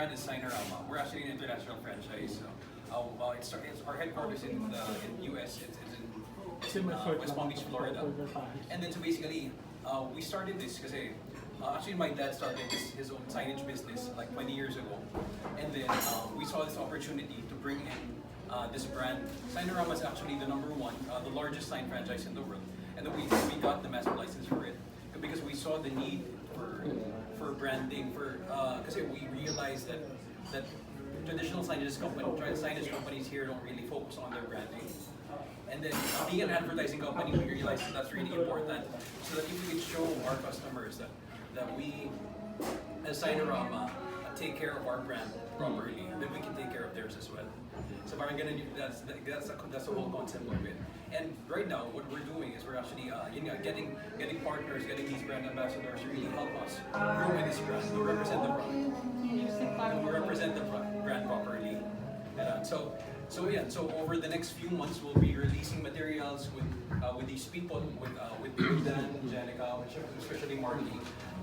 brand is SIGNARAMA. We're actually an international franchise. It's our headquarters in the US. It's in West Palm Beach, Florida. And then so basically, we started this because actually my dad started his own signage business like 20 years ago. And then we saw this opportunity to bring in this brand. SIGNARAMA is actually the #1, the largest sign franchise in the world. And then we got the master license for it because we saw the need for branding, because we realized that traditional signage companies here don't really focus on their branding. And then being an advertising company, we realized that that's really important, so that if we could show our customers that we, as SIGNARAMA, take care of our brand properly, then we can take care of theirs as well. So parang ganun, that's the whole concept of it. And right now, what we're doing is we're actually getting partners, getting these brand ambassadors to really help us grow with this brand, to represent the brand properly. So over the next few months, we'll be releasing materials with these people, with Dan, Jenica, especially Marty.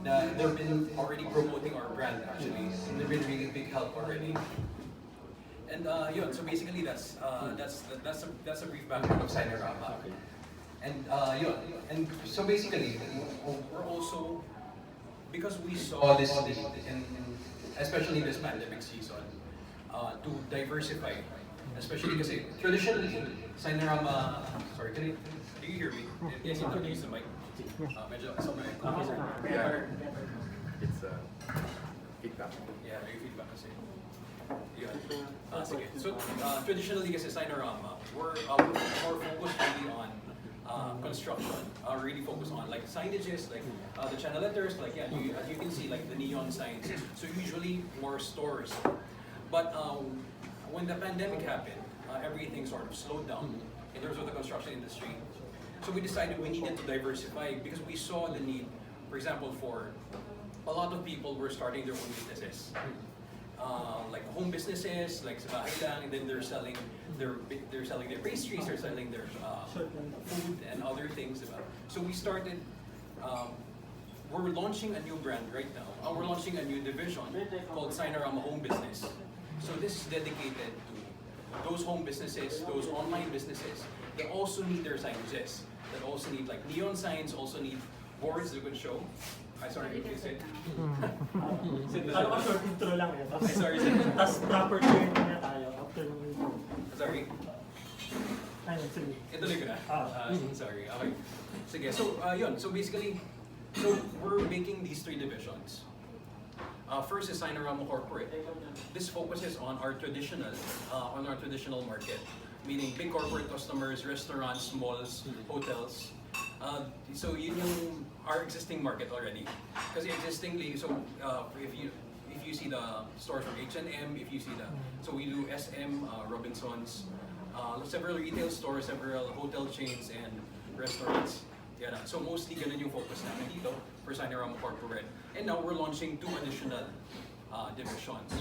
They've been already promoting our brand actually. They've been really big help already. And so basically that's a brief background of SIGNARAMA. And so basically we're also, because we saw this especially this pandemic season, to diversify, especially because traditionally SIGNARAMA, sorry, do you hear me? Yes, you can use the mic. Medyo Yeah, it's feedback. Yeah, may feedback kasi. Sige. So traditionally kasi SIGNARAMA, we're more focused really on construction, really focused on like signages, like the channel letters, like as you can see, like the neon signs. So usually more stores. But when the pandemic happened, everything sort of slowed down in terms of the construction industry. So we decided we needed to diversify because we saw the need, for example, for a lot of people were starting their own businesses. Like home businesses, like sa bahay lang, and then they're selling their pastries, they're selling their food and other things. So we started. We're launching a new brand right now. We're launching a new division called SIGNARAMA Home Business. So this is dedicated to those home businesses, those online businesses that also need their signages, that also need like neon signs, also need boards that could show. Sorry, you said. Alam ko short intro lang eh. Sorry. Tapos proper turn na tayo after ng intro. Sorry. Ayun, sige. Ituloy ko na. Sorry. Okay. Sige. So, So basically, we're making these 3 divisions. First is SIGNARAMA Corporate. This focuses on our traditional market, meaning big corporate customers, restaurants, malls, hotels. So yun yung our existing market already. Kasi existingly, so if you see the stores from H&M, so we do SM, Robinsons, several retail stores, several hotel chains and restaurants. Yeah, so mostly ganun yung focus namin dito for SIGNARAMA Corporate. And now we're launching 2 additional divisions.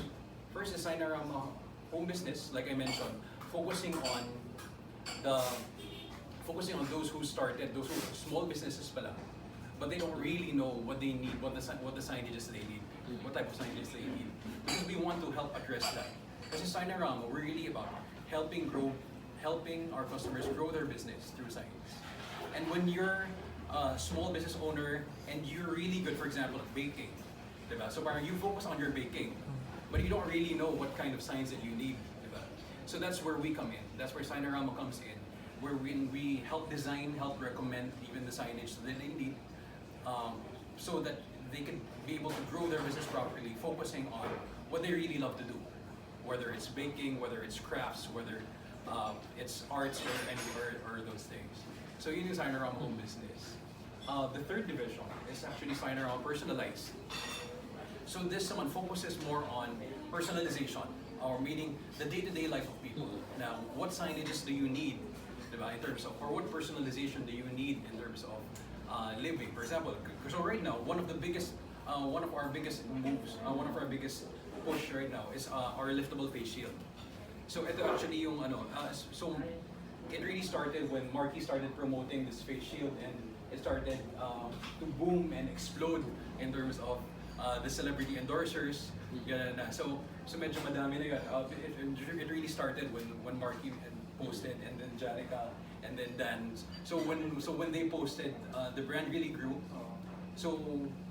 First is SIGNARAMA Home Business, like I mentioned, focusing on those who started, those who small businesses pala, but they don't really know what they need, what the signages they need, what type of signages they need. Because we want to help address that. Kasi SIGNARAMA, we're really about helping our customers grow their business through signs. And when you're a small business owner and you're really good, for example, at baking, diba? So parang you focus on your baking, but you don't really know what kind of signs that you need, diba? So that's where we come in. That's where SIGNARAMA comes in, where we help design, help recommend even the signage that they need, so that they can be able to grow their business properly, focusing on what they really love to do, whether it's baking, whether it's crafts, whether it's arts or those things. So yun yung SIGNARAMA Home Business. The 3rd division is actually SIGNARAMA Personalized. So this one focuses more on personalization, or meaning the day-to-day life of people. Now, what signages do you need, diba, in terms of, or what personalization do you need in terms of living? For example, so right now, one of our biggest moves, one of our biggest push right now is our liftable face shield. So ito actually yung so it really started when Marky started promoting this face shield, and it started to boom and explode in terms of the celebrity endorsers, ganun na. So medyo madami na yun. It really started when Marky posted, and then Janica, and then Dan. So when they posted, the brand really grew. So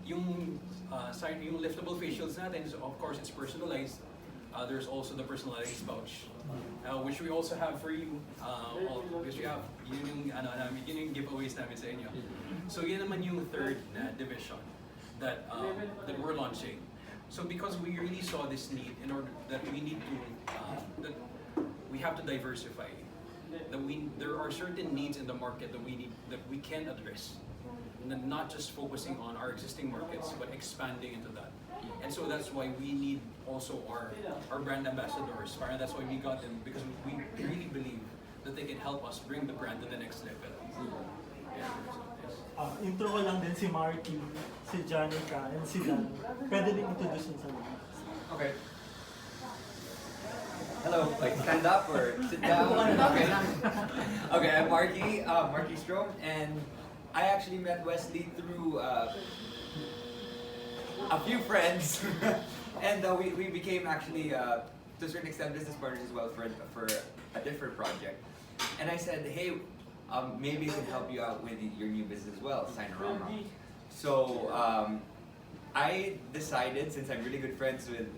yung liftable facials natin, so of course it's personalized. There's also the personalized pouch, which we also have for you. Which we have, yun yung giveaways namin sa inyo. So yun naman yung third division that we're launching. So because we really saw this need, in order that we need to, that we have to diversify. There are certain needs in the market that we can address. Not just focusing on our existing markets, but expanding into that. And so that's why we need also our brand ambassadors. Parang that's why we got them, because we really believe that they can help us bring the brand to the next level. Yeah, so, yes. Intro ko lang din si Marky, si Janica, and si Dan. Pwede din introduce sa mga. Okay. Hello, like stand up or sit down? Okay. Okay, I'm Marky Strom, and I actually met Wesley through a few friends, and we became actually to a certain extent business partners as well for a different project. And I said, hey, maybe it can help you out with your new business as well, SIGNARAMA. So I decided, since I'm really good friends with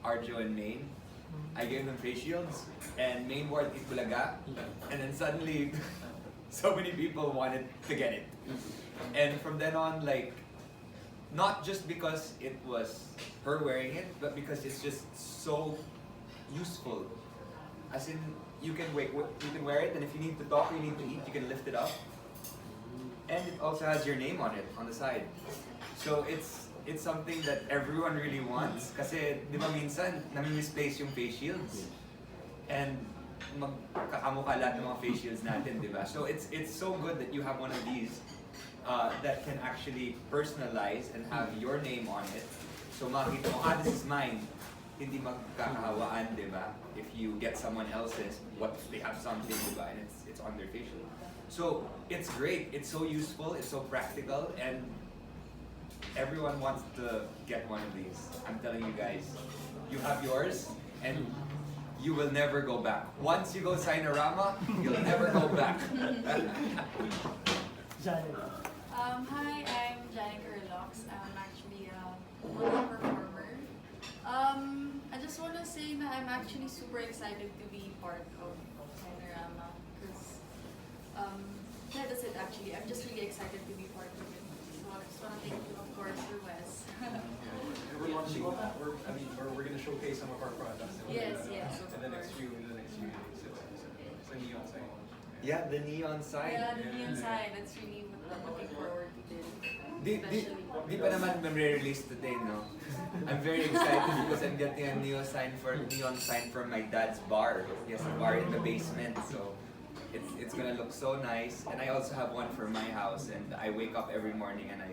Arjo and Maine, I gave them face shields, and Maine wore it Itbulaga, and then suddenly so many people wanted to get it. And from then on, like, not just because it was her wearing it, but because it's just so useful. As in, you can wear it, and if you need to talk or you need to eat, you can lift it up. And it also has your name on it, on the side. So it's something that everyone really wants. Kasi, di ba minsan, nami-misplace yung face shields. And magkakamukha lahat ng mga face shields natin, di ba? So it's so good that you have one of these that can actually personalize and have your name on it. So makita mo, this is mine. Hindi magkakahawaan, di ba? If you get someone else's, they have something, di ba? And it's on their face shield. So it's great. It's so useful. It's so practical, and everyone wants to get one of these. I'm telling you guys, you have yours, and you will never go back. Once you go SIGNARAMA, you'll never go back. Janica. Hi, I'm Janica Relax. I'm actually a model performer. I just want to say that I'm actually super excited to be part of SIGNARAMA because, yeah, that's it actually. I'm just really excited to be part of it. So I just want to thank you, of course, for Wes. And we're launching. We're going to showcase some of our products. Yes, In the next few days. So neon sign. Yeah, the neon sign. Yeah, the neon sign. That's really what I'm looking forward to do. Di pa naman release today, no? I'm very excited because I'm getting a neon sign from my dad's bar. He has a bar in the basement, so it's gonna look so nice. And I also have one for my house, and I wake up every morning and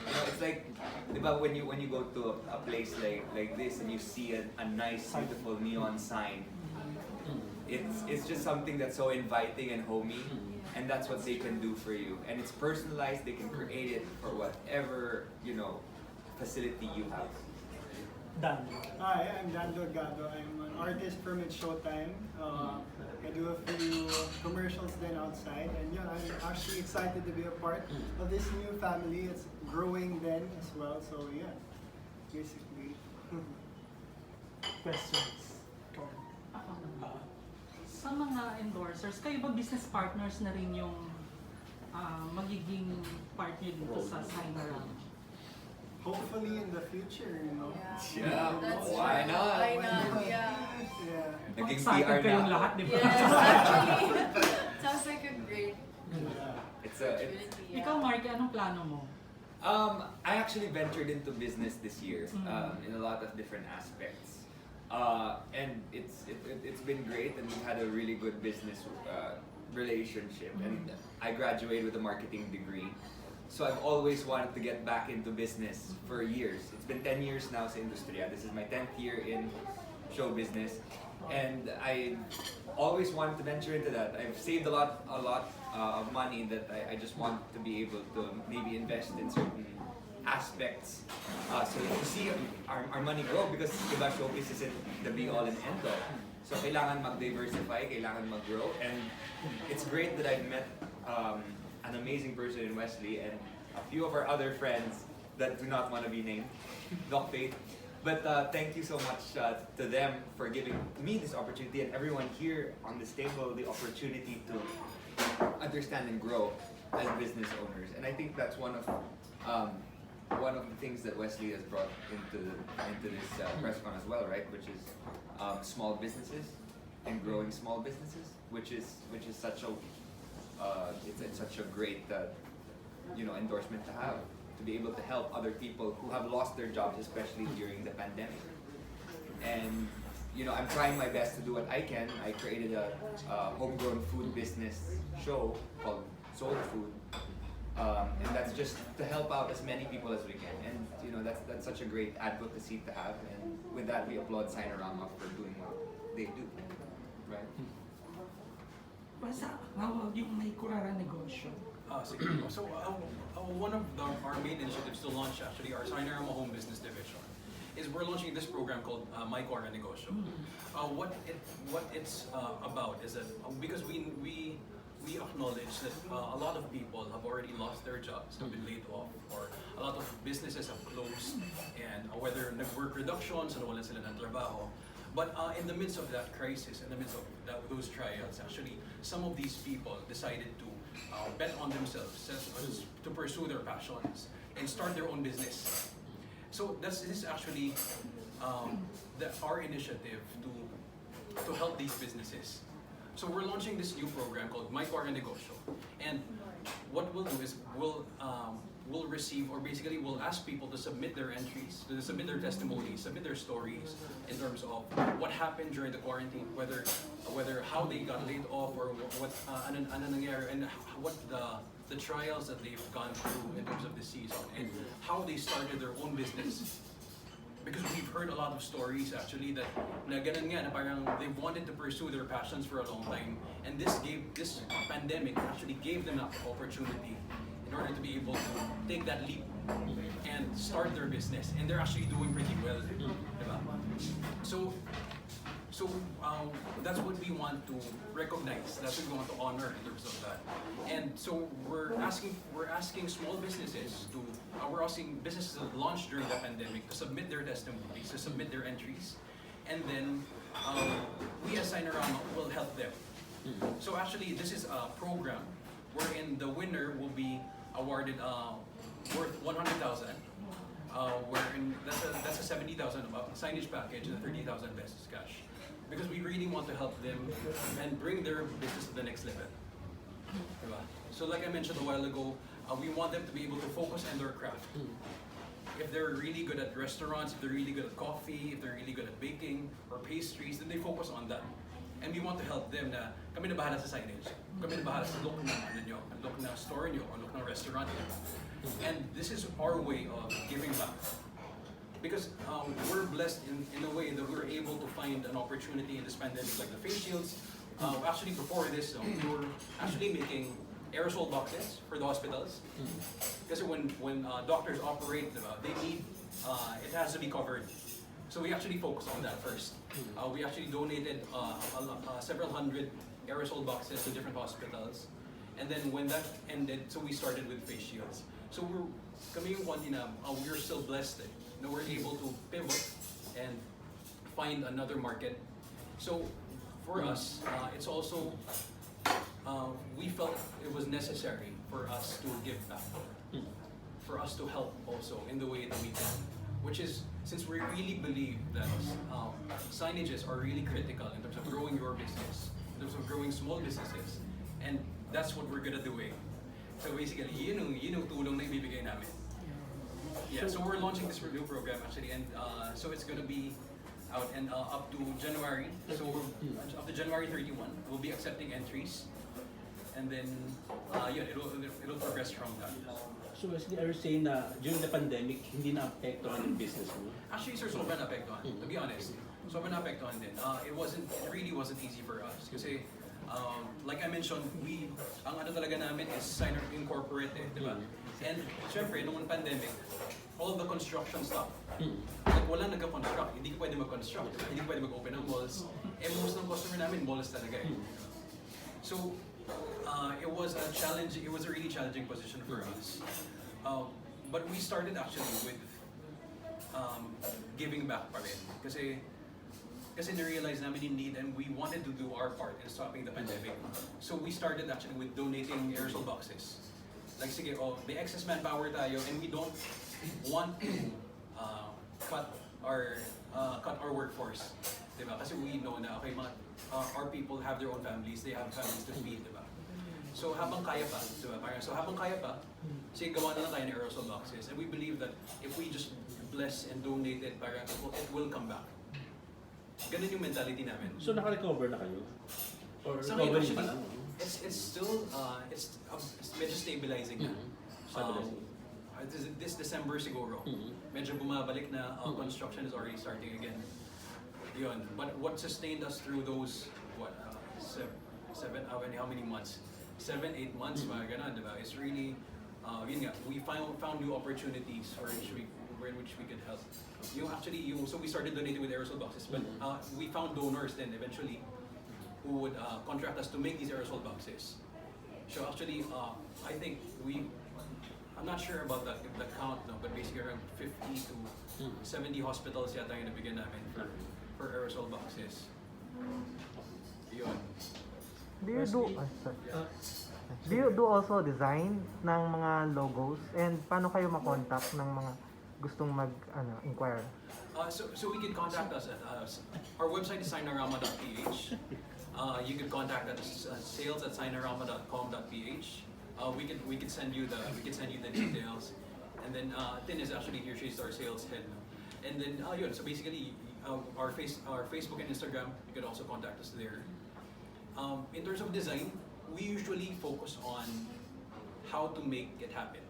it's like, di ba, when you go to a place like this and you see a nice, beautiful neon sign, it's just something that's so inviting and homey, and that's what they can do for you. And it's personalized. They can create it for whatever, facility you have. Dan. Hi, I'm Dan Delgado. I'm an artist from Showtime. I do a few commercials then outside, and yeah, I'm actually excited to be a part of this new family. It's growing then as well, so yeah, basically. Questions. Sa mga endorsers, kayo ba business partners na rin yung magiging partner dito sa SIGNARAMA? Hopefully in the future, Yeah, That's why true. not? Why not? Yeah. Yeah. Naging Excited PR kayong na. lahat, di ba? Yes, actually. Sounds like a great It's opportunity. Yeah. Ikaw, Marky, anong plano mo? I actually ventured into business this year in a lot of different aspects, and it's been great, and we've had a really good business relationship. And I graduated with a marketing degree, so I've always wanted to get back into business for years. It's been 10 years now sa industriya. This is my 10th year in show business, and I always wanted to venture into that. I've saved a lot of money that I just want to be able to maybe invest in certain aspects. So to see our money grow, because diba, showcase isn't the be all and end all. So kailangan mag-diversify, kailangan mag-grow, and it's great that I've met an amazing person in Wesley and a few of our other friends that do not want to be named, Doc Faith. But thank you so much to them for giving me this opportunity and everyone here on this table the opportunity to understand and grow as business owners. And I think that's one of the things that Wesley has brought into this press con as well, right? Which is small businesses and growing small businesses, which is such a it's such a great endorsement to have, to be able to help other people who have lost their jobs, especially during the pandemic. And I'm trying my best to do what I can. I created a homegrown food business show called Soul Food, and that's just to help out as many people as we can. And that's such a great advocacy to have. And with that, we applaud SIGNARAMA for doing what they do, right? Basta, yung may kurara negosyo. Sige. So one of our main initiatives to launch actually our SIGNARAMA Home Business Division is we're launching this program called My Quara Negosyo. What it's about is that because we acknowledge that a lot of people have already lost their jobs, have been laid off, or a lot of businesses have closed, and whether nag-work reductions, nawalan sila ng trabaho. But in the midst of that crisis, in the midst of those trials, actually, some of these people decided to bet on themselves, to pursue their passions, and start their own business. So this is actually our initiative to help these businesses. So we're launching this new program called My Quara Negosyo, and what we'll do is we'll receive, or basically we'll ask people to submit their entries, to submit their testimonies, submit their stories in terms of what happened during the quarantine, whether how they got laid off, or what nangyari, and what the trials that they've gone through in terms of the season, and how they started their own business. Because we've heard a lot of stories actually that na ganun nga, na parang they've wanted to pursue their passions for a long time, and this pandemic actually gave them an opportunity in order to be able to take that leap and start their business, and they're actually doing pretty well. Diba? So that's what we want to recognize. That's what we want to honor in terms of that. And so we're asking small businesses we're asking businesses that launched during the pandemic to submit their testimonies, to submit their entries, and then we as SIGNARAMA will help them. So actually, this is a program wherein the winner will be awarded worth 100,000. Wherein that's a 70,000 signage package and 30,000 pesos cash. Because we really want to help them and bring their business to the next level. Diba? So like I mentioned a while ago, we want them to be able to focus on their craft. If they're really good at restaurants, if they're really good at coffee, if they're really good at baking or pastries, then they focus on that. And we want to help them na kami na bahala sa signage. Kami na bahala sa look ng store nyo, or look ng restaurant nyo. And this is our way of giving back. Because we're blessed in a way that we're able to find an opportunity in this pandemic, like the face shields. Actually, before this, we were actually making aerosol boxes for the hospitals. Because when doctors operate, they need it has to be covered. So we actually focused on that first. We actually donated several hundred aerosol boxes to different hospitals. And then when that ended, so we started with face shields. So we're still blessed. We're able to pivot and find another market. So for us, it's also, we felt it was necessary for us to give back, for us to help also in the way that we can. Which is, since we really believe that signages are really critical in terms of growing your business, in terms of growing small businesses, and that's what we're gonna do. So basically, yun yung tulong na ibibigay namin. Yeah, so we're launching this new program actually, and so it's gonna be out and up to January. So up to January 31, we'll be accepting entries, and then it'll progress from that. So Wesley, are you saying na during the pandemic, hindi na-apektuhan yung business mo? Actually, sir, sobrang naapektuhan. To be honest, sobrang naapektuhan din. It really wasn't easy for us. Kasi, like I mentioned, ang ano talaga namin is sign incorporate, di ba? And syempre, nung pandemic, all the construction stuff, like wala nagka-construct, hindi ka pwede mag-construct, diba? Hindi ka pwede mag-open ng malls. Most ng customer namin, malls talaga eh. So, it was a challenge, it was a really challenging position for us. But we started actually with giving back pa rin. Kasi na-realize namin yung need and we wanted to do our part in stopping the pandemic. So we started actually with donating aerosol boxes. Like sige, may excess manpower tayo and we don't want to cut our workforce. Diba? Kasi we know na okay, our people have their own families, they have families to feed, diba? So habang kaya pa, diba? So habang kaya pa, sige gawa na lang tayo ng aerosol boxes and we believe that if we just bless and donate it, it will come back. Ganun yung mentality namin. So naka-recover na kayo? Or Sa ngayon, recovery pa actually, lang? it's still, it's medyo stabilizing na. Stabilizing. This December siguro, medyo bumabalik na, construction is already starting again. Yun. But what sustained us through those, how many months? 7, 8 months, mga ganun, diba? It's really, yun nga, we found new opportunities for which we could help. So we started donating with aerosol boxes, but we found donors then eventually who would contract us to make these aerosol boxes. So actually, I think I'm not sure about the count no, but basically around 50 to 70 hospitals yata yung nabigyan namin for aerosol boxes. Yun. Do you do also design ng mga logos and paano kayo makontak ng mga gustong inquire? So we can contact us at our website is signarama.ph. You can contact us sales at signarama.com.ph. We could send you the details, and then Tin is actually here. She's our sales head. And then yun. So basically, our Facebook and Instagram, you can also contact us there. In terms of design, we usually focus on how to make it happen.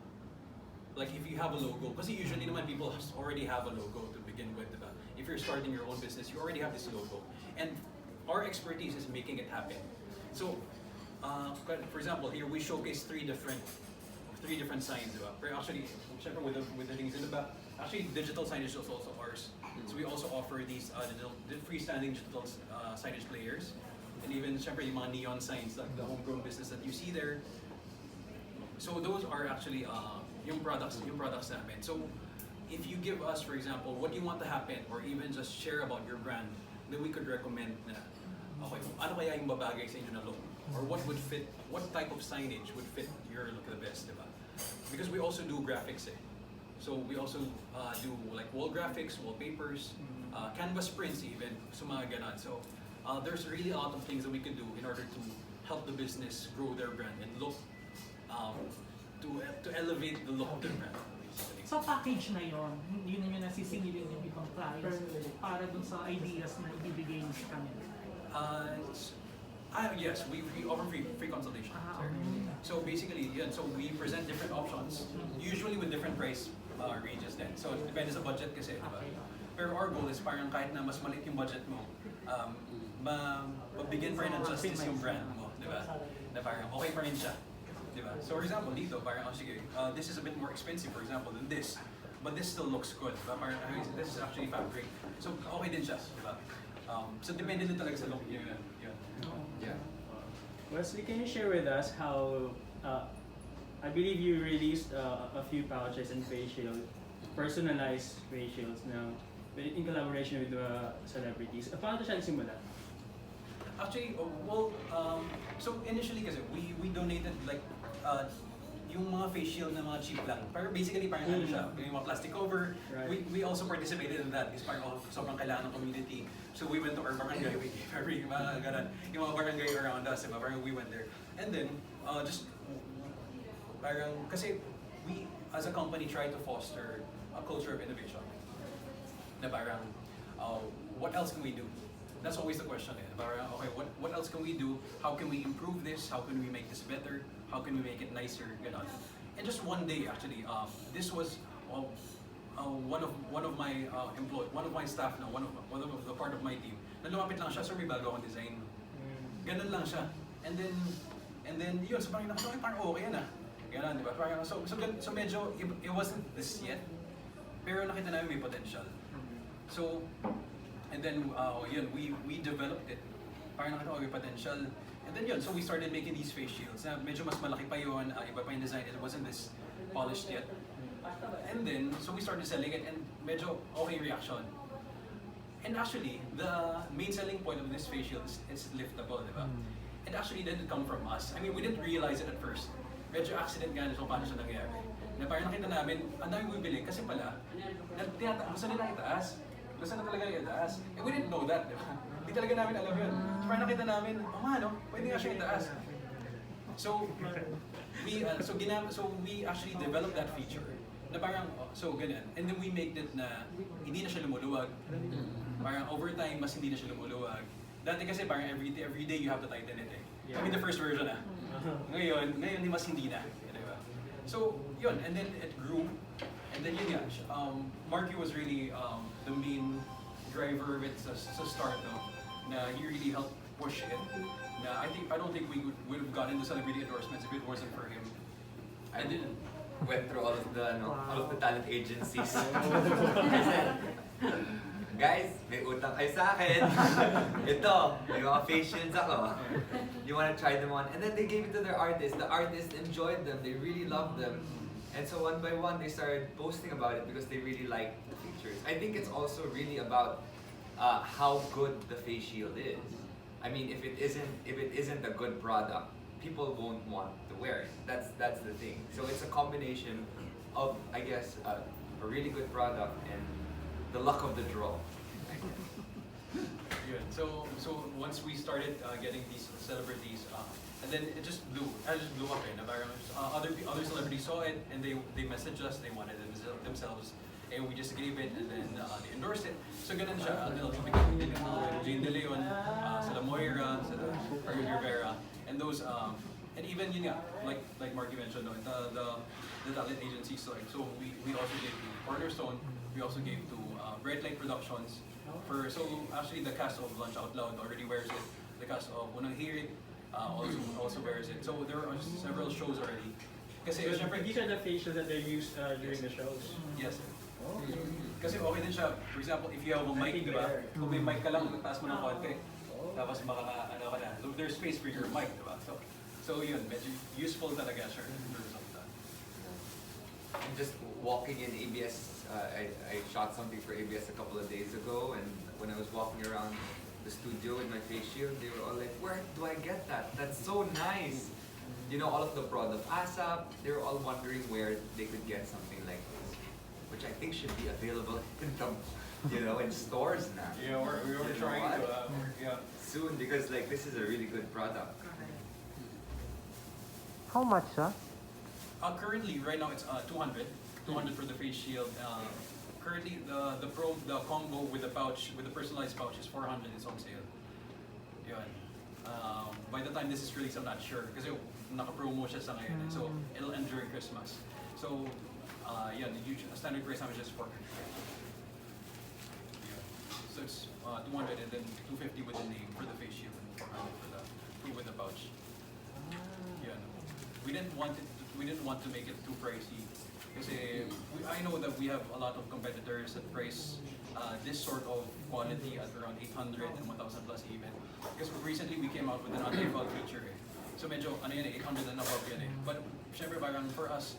Like if you have a logo, kasi usually naman people already have a logo to begin with, diba? If you're starting your own business, you already have this logo. And our expertise is making it happen. So, for example, here we showcase three different signs, diba? Pero actually, syempre with the things in the back, actually digital signage is also ours. So we also offer these freestanding digital signage players. And even syempre yung mga neon signs, like the homegrown business that you see there. So those are actually yung products namin. So if you give us, for example, what you want to happen or even just share about your brand, then we could recommend na, okay, ano kaya yung babagay sa inyo na look? Or what type of signage would fit your look the best, diba? Because we also do graphics eh. So we also do like wall graphics, wallpapers, canvas prints even, so mga ganon. So there's really a lot of things that we could do in order to help the business grow their brand and look to elevate the look of their brand. Sa package na yon, yun yung nasisingilin yung ibang clients para dun sa ideas na ibibigay niyo sa kanila. Yes, we offer free consultation. So basically, so we present different options, usually with different price ranges then. So it depends sa budget kasi, diba? Pero our goal is parang kahit na mas maliit yung budget mo, mabigyan pa rin ng justice yung brand mo, diba? Na parang okay pa rin siya. Diba? So for example, dito, parang, sige, this is a bit more expensive, for example, than this. But this still looks good. Diba? Parang, this is actually fabric. So okay din siya. Diba? So depende din talaga sa look niyo yun. Yeah. Wesley, can you share with us how, I believe you released a few pouches and personalized facials now in collaboration with celebrities. Paano siya nagsimula? Actually, so initially kasi we donated like yung mga facial na mga cheap lang. Pero basically parang ano siya, yung mga plastic cover. Right. We also participated in that. It's parang sobrang kailangan ng community. So we went to our barangay, we gave every mga ganun, yung mga barangay around us, diba? Parang we went there. And then, just parang, kasi we as a company try to foster a culture of innovation. Na parang, what else can we do? That's always the question. Parang, okay, what else can we do? How can we improve this? How can we make this better? How can we make it nicer? Ganon. And just one day, actually, this was one of my staff na one of the part of my team. Na lumapit lang siya, sir, may bago akong design. Ganon lang siya. And then yun, so parang okay na. Ganon, di ba? Parang, so medyo, it wasn't this yet, pero nakita namin may potential. So, and then, yun, we developed it. Parang nakita ko may potential. And then yun, so we started making these face shields. Na medyo mas malaki pa yun, iba pa yung design, it wasn't this polished yet. And then, so we started selling it and medyo okay reaction. And actually, the main selling point of this face shield is it's liftable, di ba? And actually, didn't come from us. I mean, we didn't realize it at first. Medyo accident nga so paano siya nangyari. Na parang nakita namin, ang dami bibili kasi pala, gusto nila itaas. Gusto na talaga itaas. And we didn't know that, di ba? Hindi talaga namin alam yun. So parang nakita namin, pwede nga siya itaas. So, we actually developed that feature. Na parang, so ganyan. And then we make it na hindi na siya lumuluwag. Parang over time, mas hindi na siya lumuluwag. Dati kasi parang every day you have to tighten it eh. I mean the first version Ngayon mas hindi na. Diba? So, yun. And then it grew. And then yun nga, Marky was really the main driver of it sa start, no? Na he really helped push it. Na I don't think we would have gotten the celebrity endorsements if it wasn't for him. I didn't went through all of the talent agencies. I said, guys, may utang kayo sa akin. Ito, may mga face shields ako. You wanna try them on? And then they gave it to their artists. The artists enjoyed them. They really loved them. And so one by one, they started posting about it because they really liked the features. I think it's also really about how good the face shield is. I mean, if it isn't a good product, people won't want to wear it. That's the thing. So it's a combination of, I guess, a really good product and the luck of the draw. Yun. So once we started getting these celebrities, and then it just blew up eh. Na parang, other celebrities saw it and they messaged us, they wanted it themselves. And we just gave it and then they endorsed it. So ganun siya, Jane De Leon, sila Moira, sila Argo Rivera, and those, and even yun nga, like Marky mentioned, no, the talent agencies. So we also gave to Cornerstone, we also gave to Bright Light Productions. So actually the cast of Lunch Out Loud already wears it. The cast of Unang Hirit also wears it. So there are several shows already. Kasi syempre, These are the facials that they use during the shows. yes. Kasi okay din siya. For example, if you have a mic, di ba? Kung may mic ka lang, taas mo ng konti. Tapos ano ka na. So there's space for your mic, di ba? So yun, medyo useful talaga siya in terms of that. I'm just walking in ABS. I shot something for ABS a couple of days ago, and when I was walking around the studio with my face shield, they were all like, "Where do I get that? That's so nice." You know, all of the product ASAP, they were all wondering where they could get something like this, which I think should be available in in stores now. Yeah, we were trying to, soon, because like this is a really good product. How much siya? Currently, right now it's 200 for the face shield. Currently, the combo with the pouch, with the personalized pouch is 400. It's on sale. Yun. By the time this is released, I'm not sure kasi naka-promo siya sa ngayon. So it'll end during Christmas. So the standard price namin is 400. So it's 200 and then 250 with the name for the face shield and 400 with the pouch. Yeah. We didn't want to make it too pricey. Kasi I know that we have a lot of competitors that price this sort of quality at around 800 and 1,000 plus even. Because recently we came out with an anti-fog feature eh. So medyo 800 and above yan eh. But syempre parang for us,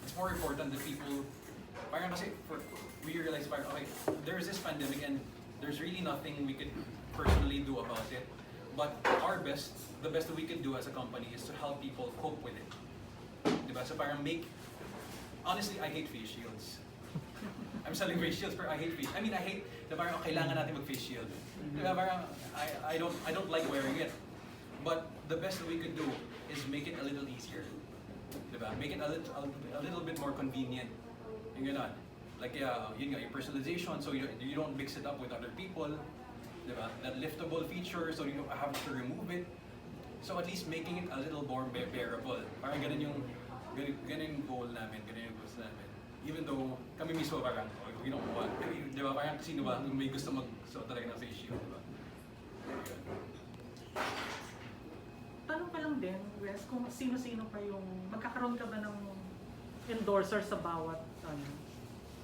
it's more important that people, parang kasi we realize parang okay, there's this pandemic and there's really nothing we could personally do about it. But the best that we can do as a company is to help people cope with it. Diba? So parang honestly, I hate face shields. I'm selling face shields, but I hate face. I hate na parang kailangan natin mag-face shield. Diba? Parang I don't like wearing it. But the best that we could do is make it a little easier. Diba? Make it a little bit more convenient. Yung ganon. Like yun nga, yung personalization, so you don't mix it up with other people. Diba? That liftable feature, so you don't have to remove it. So at least making it a little more bearable. Parang ganun yung goal namin, ganun yung goals namin. Even though kami mismo parang, we don't want, di ba? Parang sino ba may gusto mag-suot talaga ng face shield, di ba? Tanong pa lang lang din, Wes, kung sino-sino pa yung, magkakaroon ka ba ng endorser sa bawat,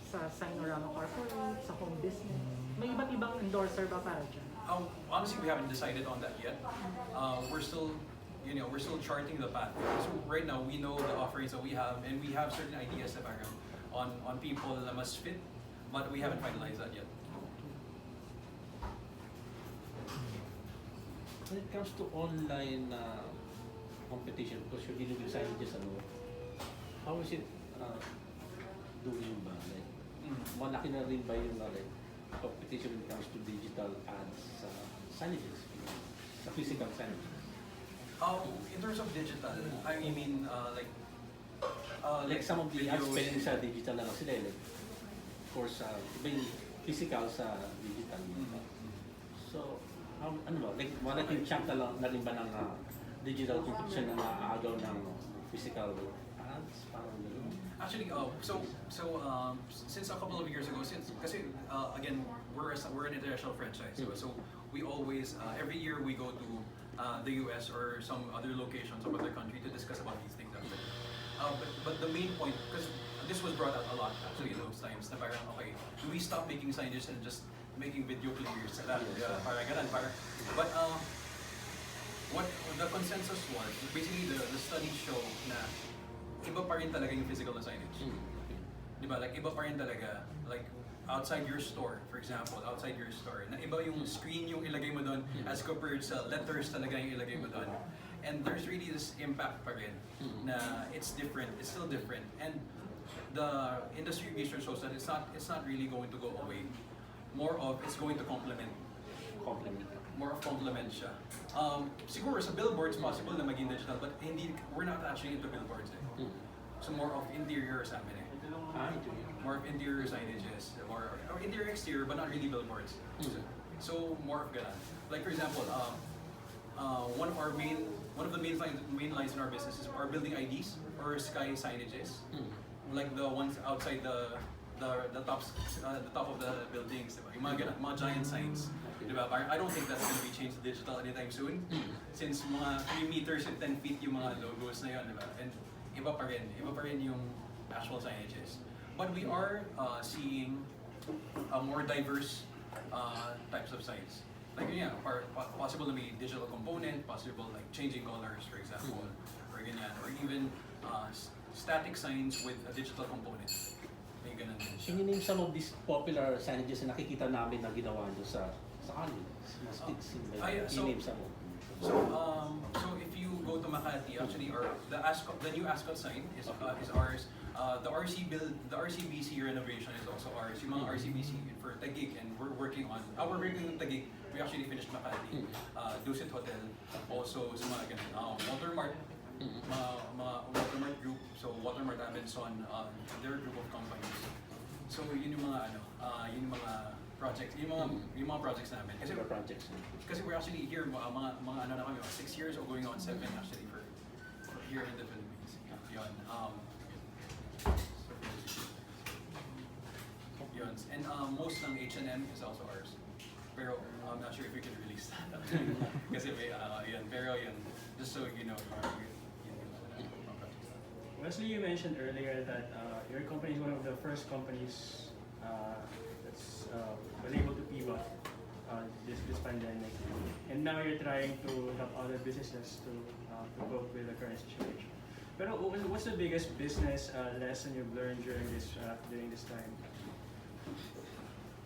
sa Signorama Corporate, sa home business? May iba't ibang endorser ba para dyan? Honestly, we haven't decided on that yet. We're still, we're still charting the path. So right now, we know the offerings that we have, and we have certain ideas that are on people that must fit, but we haven't finalized that yet. When it comes to online competition, because you're dealing with signages, how is it doing ba? Like, malaki na rin ba yung like, competition when it comes to digital ads sa signages, sa physical signages? In terms of digital, I mean, Like some of the ads videos. pwede sa digital na lang sila. Like, of course, iba yung physical sa digital. So, ano ba? Like, malaking chunk na rin ba ng digital competition na naaagaw ng physical ads? Parang gano'n. Actually, since a couple of years ago, kasi again, we're an international franchise, so we always every year we go to the US or some other location, some other country to discuss about these things. But the main point, because this was brought up a lot actually those times, na parang okay, do we stop making signages and just making video players? Parang ganun, but what the consensus was, basically the studies show na iba pa rin talaga yung physical na signage. Diba? Like, iba pa rin talaga. Like, outside your store, for example, outside your store, na iba yung screen yung ilagay mo doon as compared sa letters talaga yung ilagay mo doon. And there's really this impact pa rin na it's different, it's still different. And the industry research shows that it's not really going to go away. More of, it's going to complement. More of complement siya. Siguro sa billboards, possible na maging digital, but we're not actually into billboards eh. So more of interior sa amin eh. More of interior signages, or interior exterior, but not really billboards. So more of ganun. Like for example, one of the main lines in our business is our building IDs or sky signages, like the ones outside the top of the buildings, diba? Yung mga ganun, mga giant signs. Diba? I don't think that's going to be changed to digital anytime soon, since mga 3 meters and 10 feet yung mga logos na yun, diba? And iba pa rin yung actual signages. But we are seeing more diverse types of signs. Like possible to be digital component, possible like changing colors, for example, or ganyan, or even static signs with a digital component. May ganun din siya. Can you name some of these popular signages na nakikita namin na ginawa nyo sa kanil? Can you name some of them? So if you go to Makati, actually, the new ascot sign is ours. The RCBC renovation is also ours. Yung mga RCBC for Taguig, and we're working on Taguig. We actually finished Makati, Dusit Hotel, also sa mga ganun. Watermart, mga Watermart Group, so Watermart Abenson, their group of companies. So yun yung mga projects, yung mga projects namin. Kasi we're actually here, mga ano na kami, 6 years or going on 7 actually for here in the Philippines. Yun. Yun. And most ng H&M is also ours. Pero I'm not sure if we can release that. Kasi may, yun, pero yun, just so you know, Wesley, you mentioned earlier that your company is one of the first companies that's was able to pivot this pandemic, and now you're trying to help other businesses to cope with the current situation. Pero what's the biggest business lesson you've learned during this time?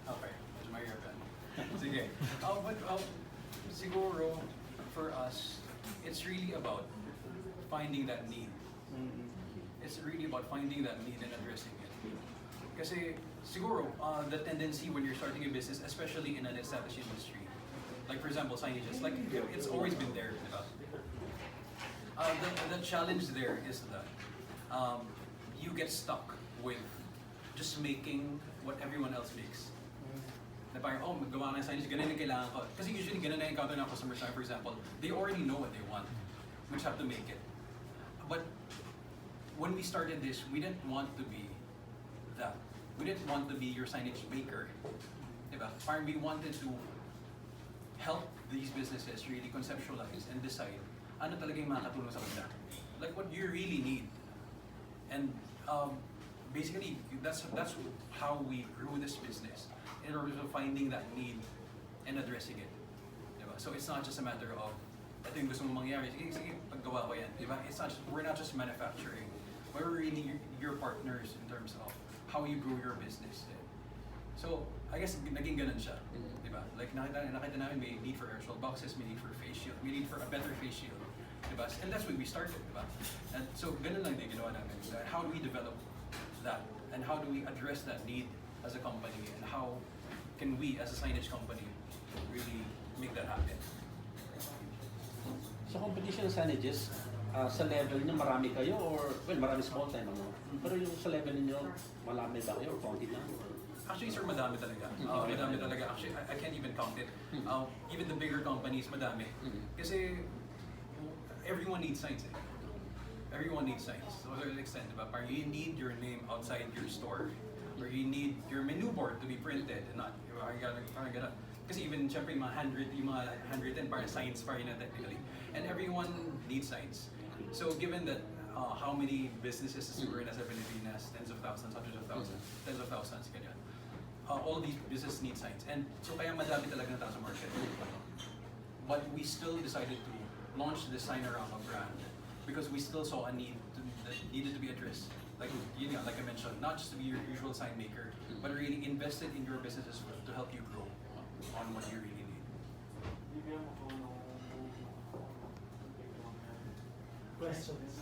okay, medyo mahirap yan. Sige. Siguro, for us, it's really about finding that need. It's really about finding that need and addressing it. Kasi siguro, the tendency when you're starting a business, especially in an established industry, like for example, signages, like it's always been there. Diba? The challenge there is that you get stuck with just making what everyone else makes. Na parang, oh, magawa ng signage, ganun yung kailangan ko. Kasi usually ganun na encounter ng customer sa, for example, they already know what they want. We just have to make it. But when we started this, we didn't want to be that. We didn't want to be your signage maker. Diba? We wanted to help these businesses really conceptualize and decide ano talaga yung makakatulong sa kanila. Like what you really need. And basically, that's how we grew this business, in terms of finding that need and addressing it. Diba? So it's not just a matter of, ito yung gusto mong mangyari, sige, paggawa ko yan. Diba? We're not just manufacturing. We're really your partners in terms of how you grow your business. So, I guess naging ganun siya. Diba? Like nakita namin may need for aerosol boxes, may need for face shield, may need for a better face shield. Diba? And that's when we started. Diba? And so, ganun lang din ginawa namin. How do we develop that? And how do we address that need as a company? And how can we, as a signage company, really make that happen? Sa competition ng signages, sa level niyo marami kayo or, well, marami small time, ano? Pero yung sa level niyo, marami ba kayo or konti lang? Actually, sir, madami talaga. Madami talaga. Actually, I can't even count it. Even the bigger companies, madami. Kasi everyone needs signs. Everyone needs signs. So, to an extent, diba? Parang you need your name outside your store. Or you need your menu board to be printed. And not, parang gano'n. Kasi even, syempre, yung mga handwritten, parang signs pa rin na technically. And everyone needs signs. So, given that how many businesses siguro nasa Pilipinas, tens of thousands, hundreds of thousands, tens of thousands, ganyan. All these businesses need signs. And so, kaya madami talaga na tao sa market. But we still decided to launch the SIGNARAMA brand because we still saw a need that needed to be addressed. Like, like I mentioned, not just to be your usual sign maker, but really invested in your businesses to help you grow on what you really need. Questions?